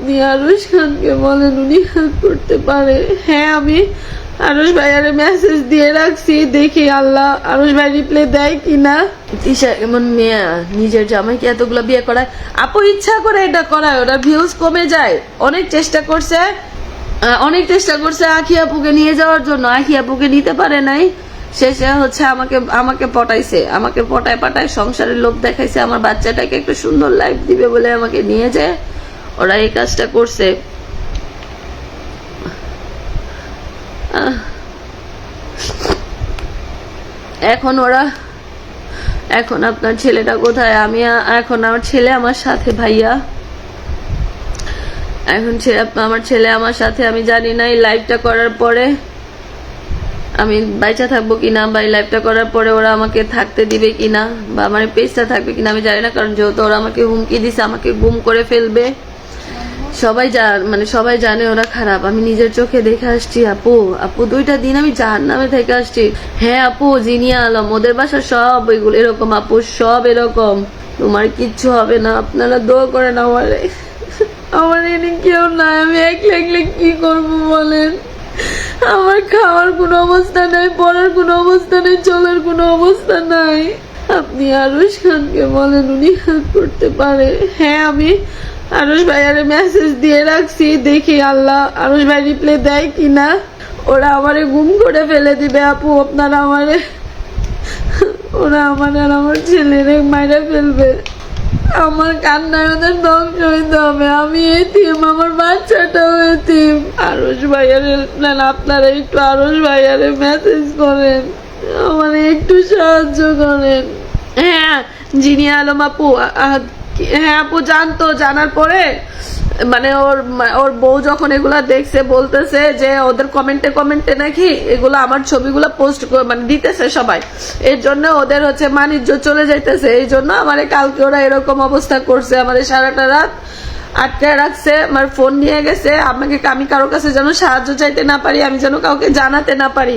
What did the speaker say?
আপনি আরুশ খানকে বলেন, উনি হেল্প করতে পারে। হ্যাঁ, আমি আরুশ ভাইয়ারে মেসেজ দিয়ে রাখছি, দেখি আল্লাহ আরুশ ভাই রিপ্লাই দেয় কিনা। তিশা এমন মেয়ে, নিজের জামাইকে এতগুলো বিয়ে করায়। আপু ইচ্ছা করে এটা করায়, ওটা ভিউজ কমে যায়। অনেক চেষ্টা করছে আখি আপুকে নিয়ে যাওয়ার জন্য, আখি আপুকে নিতে পারে নাই। শেষে হচ্ছে আমাকে পটাইছে, আমাকে পাটায় সংসারের লোভ দেখাইছে। আমার বাচ্চাটাকে একটা সুন্দর লাইফ দিবে বলে আমাকে নিয়ে যায়, ওরা এই কাজটা করছে। এখন আপনার ছেলেটা কোথায়? এখন আমার ছেলে আমার সাথে ভাইয়া, আমার ছেলে আমার সাথে। আমি জানি না এই লাইভটা করার পরে আমি বাইচা থাকবো কিনা, বা এই লাইভটা করার পরে ওরা আমাকে থাকতে দিবে কিনা, বা আমার পেজটা থাকবে কিনা আমি জানি না। কারণ যেহেতু ওরা আমাকে হুমকি দিছে, আমাকে গুম করে ফেলবে। সবাই জানে ওরা খারাপ। আমি নিজের চোখে দেখে আসছি আপু 2টা দিন আমি জাহান্নামে থেকে আসছি। হ্যাঁ আপু, জিনিয়া আলম, ওদের বাসা সব এগুলো এরকম আপু, সব এরকম। তোমার কিচ্ছু হবে না, আপনারা দোয়া করেন আমারে। আমার এনে কেউ নাই, আমি একলা কি করবো বলেন? আমার খাওয়ার কোনো অবস্থা নাই, পড়ার কোনো অবস্থা নেই, চলার কোনো অবস্থা নাই। আপনি আরুশ খানকে বলেন, উনি হেল্প করতে পারে। হ্যাঁ, আমি আরুশ ভাইয়ারে মেসেজ দিয়ে রাখছি, দেখি আল্লাহ আরুশ ভাই রিপ্লাই দেয় কিনা। ওরা আমারে গুম করে ফেলে দিবে আপু, আপনারা ওরা আমারে আর আমার ছেলেরে মাইরা ফেলবে। আমার কান্নায় ওদের ধ্বংস হইতে হবে। আমি এতিম, আমার বাচ্চাটাও এতিম। আরুশ ভাইয়ারে আপনারা একটু আরুশ ভাইয়ারে মেসেজ করেন, আমার একটু সাহায্য করেন। হ্যাঁ, জিনিয়া আলম আপু, হ্যাঁ আপু জানতো, জানার পরে ওর বউ যখন এগুলা দেখছে, বলতেছে যে ওদের কমেন্টে নাকি এগুলো আমার ছবিগুলো পোস্ট দিতেছে সবাই, এর জন্য ওদের হচ্ছে বাণিজ্য চলে যাইতেছে। এই জন্য আমার কালকে ওরা এরকম অবস্থা করছে, আমাদের সারাটা রাত আটকায় রাখছে, আমার ফোন নিয়ে গেছে। আমি কারো কাছে যেন সাহায্য চাইতে না পারি, আমি যেন কাউকে জানাতে না পারি।